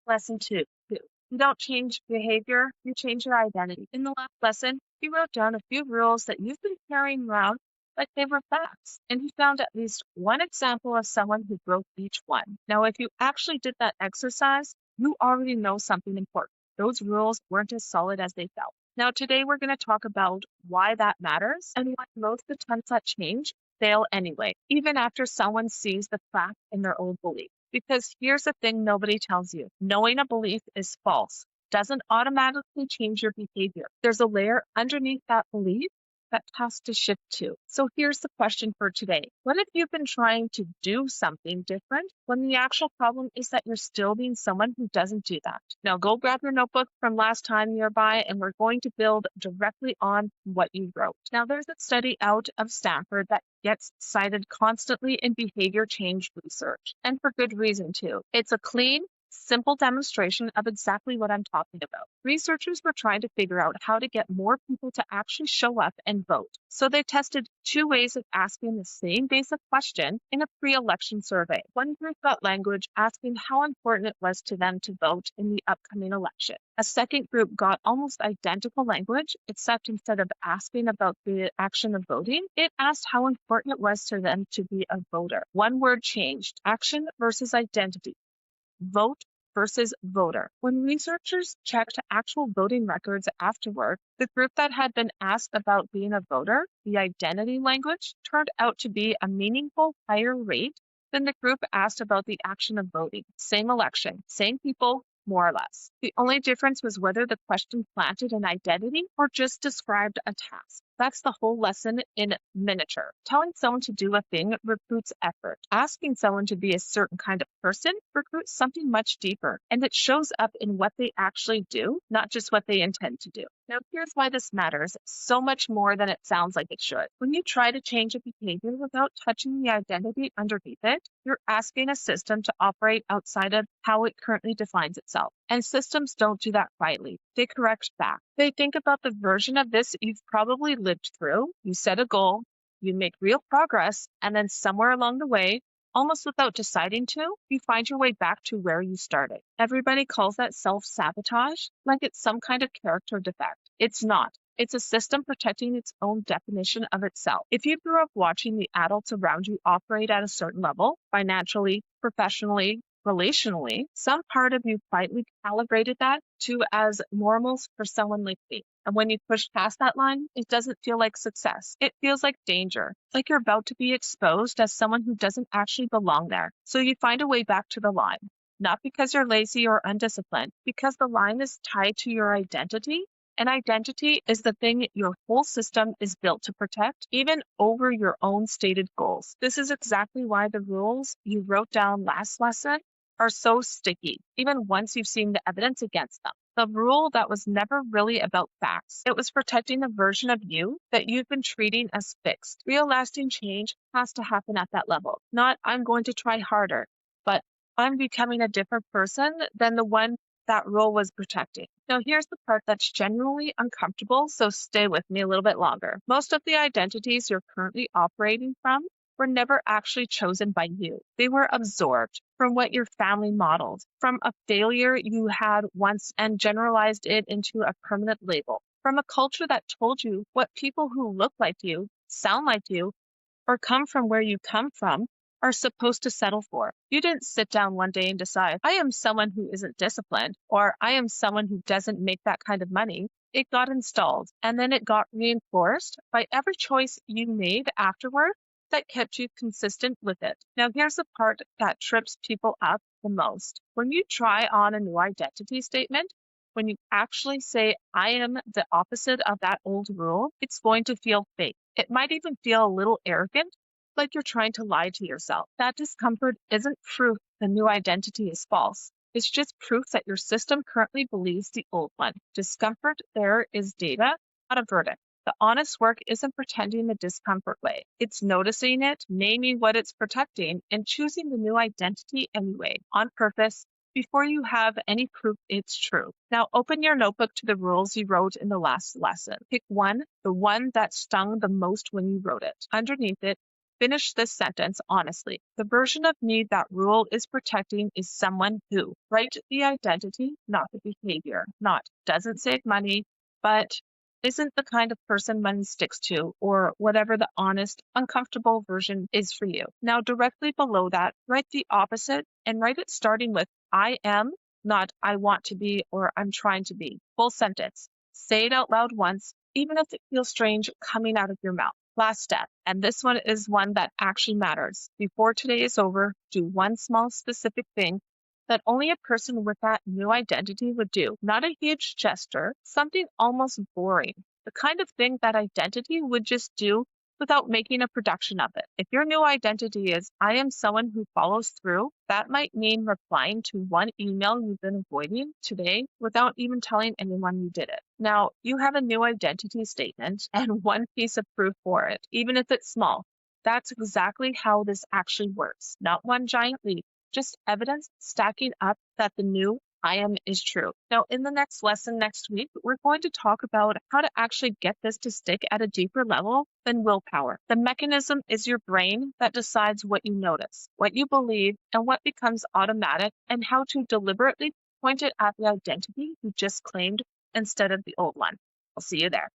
Lesson 2. You don't change behavior, you change your identity. In the last lesson, he wrote down a few rules that you've been carrying around like they were facts, and he found at least one example of someone who broke each one. Now, if you actually did that exercise, you already know something important. Those rules weren't as solid as they felt. Now, today we're going to talk about why that matters and why most attempts at change fail anyway, even after someone sees the fact in their old belief. Because here's the thing nobody tells you. Knowing a belief is false doesn't automatically change your behavior. There's a layer underneath that belief that has to shift too. So here's the question for today. What if you've been trying to do something different when the actual problem is that you're still being someone who doesn't do that? Now go grab your notebook from last time nearby, and we're going to build directly on what you wrote. Now there's a study out of Stanford that gets cited constantly in behavior change research, and for good reason too. It's a clean, simple demonstration of exactly what I'm talking about. Researchers were trying to figure out how to get more people to actually show up and vote. So they tested two ways of asking the same basic question in a pre-election survey. One group got language asking how important it was to them to vote in the upcoming election. A second group got almost identical language, except instead of asking about the action of voting, it asked how important it was to them to be a voter. One word changed: action versus identity. Vote versus voter. When researchers checked actual voting records afterward, the group that had been asked about being a voter, the identity language, turned out to be a meaningful higher rate than the group asked about the action of voting. Same election, same people, more or less. The only difference was whether the question planted an identity or just described a task. That's the whole lesson in miniature. Telling someone to do a thing recruits effort. Asking someone to be a certain kind of person recruits something much deeper, and it shows up in what they actually do, not just what they intend to do. Now, here's why this matters so much more than it sounds like it should. When you try to change a behavior without touching the identity underneath it, you're asking a system to operate outside of how it currently defines itself. And systems don't do that quietly. They correct back. They think about the version of this you've probably lived through. You set a goal, you make real progress, and then somewhere along the way, almost without deciding to, you find your way back to where you started. Everybody calls that self-sabotage, like it's some kind of character defect. It's not. It's a system protecting its own definition of itself. If you grew up watching the adults around you operate at a certain level, financially, professionally, relationally, some part of you quietly calibrated that to as normal for someone like me. And when you push past that line, it doesn't feel like success. It feels like danger, like you're about to be exposed as someone who doesn't actually belong there. So you find a way back to the line, not because you're lazy or undisciplined, because the line is tied to your identity. And identity is the thing your whole system is built to protect, even over your own stated goals. This is exactly why the rules you wrote down last lesson are so sticky, even once you've seen the evidence against them. The rule that was never really about facts. It was protecting the version of you that you've been treating as fixed. Real lasting change has to happen at that level. Not I'm going to try harder, but I'm becoming a different person than the one that rule was protecting. Now here's the part that's genuinely uncomfortable, so stay with me a little bit longer. Most of the identities you're currently operating from were never actually chosen by you. They were absorbed from what your family modeled, from a failure you had once and generalized it into a permanent label, from a culture that told you what people who look like you, sound like you, or come from where you come from are supposed to settle for. You didn't sit down one day and decide, I am someone who isn't disciplined, or I am someone who doesn't make that kind of money. It got installed, and then it got reinforced by every choice you made afterward that kept you consistent with it. Now, here's the part that trips people up the most. When you try on a new identity statement, when you actually say, I am the opposite of that old rule, it's going to feel fake. It might even feel a little arrogant, like you're trying to lie to yourself. That discomfort isn't proof the new identity is false. It's just proof that your system currently believes the old one. Discomfort there is data, not a verdict. The honest work isn't pretending the discomfort way. It's noticing it, naming what it's protecting, and choosing the new identity anyway, on purpose, before you have any proof it's true. Now open your notebook to the rules you wrote in the last lesson. Pick one, the one that stung the most when you wrote it. Underneath it, Finish this sentence honestly. The version of me that rule is protecting is someone who. Write the identity, not the behavior. Not doesn't save money, but isn't the kind of person money sticks to, or whatever the honest, uncomfortable version is for you. Now, directly below that, write the opposite and write it starting with I am, not I want to be or I'm trying to be. Full sentence. Say it out loud once, even if it feels strange coming out of your mouth. Last step, and this one is one that actually matters. Before today is over, do one small specific thing that only a person with that new identity would do. Not a huge gesture, something almost boring. The kind of thing that identity would just do without making a production of it. If your new identity is, I am someone who follows through, that might mean replying to one email you've been avoiding today without even telling anyone you did it. Now, you have a new identity statement and one piece of proof for it, even if it's small. That's exactly how this actually works. Not one giant leap, just evidence stacking up that the new I am is true. Now, in the next lesson next week, we're going to talk about how to actually get this to stick at a deeper level than willpower. The mechanism is your brain that decides what you notice, what you believe, and what becomes automatic, and how to deliberately point it at the identity you just claimed instead of the old one. I'll see you there.